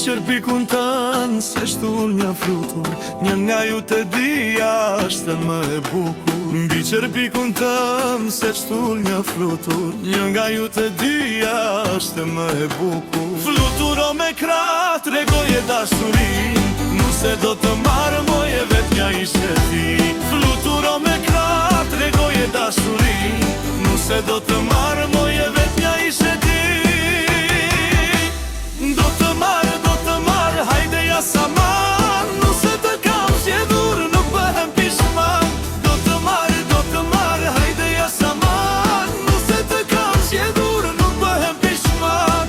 qërpikun tanë se shtur një flutur, një nga ju të dija është më e bukur. Mbi qërpikun tanë se shtur një flutur, një nga ju të dija është më e bukur. Fluturo me krah, tregoje dashurin, nuse do të marrë moje vet nja ishe ti. Fluturo me krah, tregoje dashurin, nuse do të marrë moje vet nja ishe ti. Do të marrë, hajde ja saman, nuse të kam zgjedhur, nuk bëhem pishman. Do të marrë, hajde ja saman, nuse të kam zgjedhur, nuk bëhem pishman.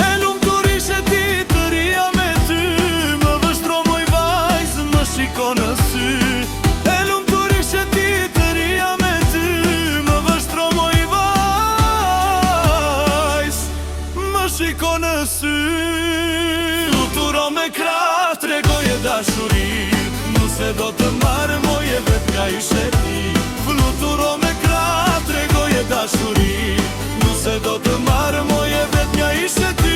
E lumtur ishe ti të rija me ty, më vështro moj vajzë, më shiko në sy. E lumtur ishe ti të rija me ty, më vështro moj shiko në sy. Fluturo me krah, tregoje dashurin, nuse do të marrë moje vet nga ishe ti. Fluturo me krah, tregoje dashurin, nuse do të marrë moje vet nga ishe ti.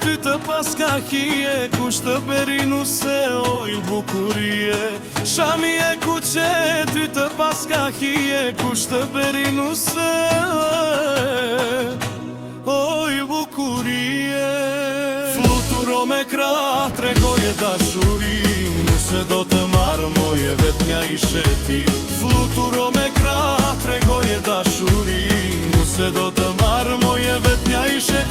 Ty të paska hije, kush të beri nuse, oj bukurie. Shami e kuqe, ty të paska hije, kush të beri nuse, oj bukurie. Fluturo me krah, tregoje dashurin, nuse do të marrë moje vet nga ishe ti. Fluturo me krah, tregoje dashurin, nuse do të marrë moje vet nga ishe ti.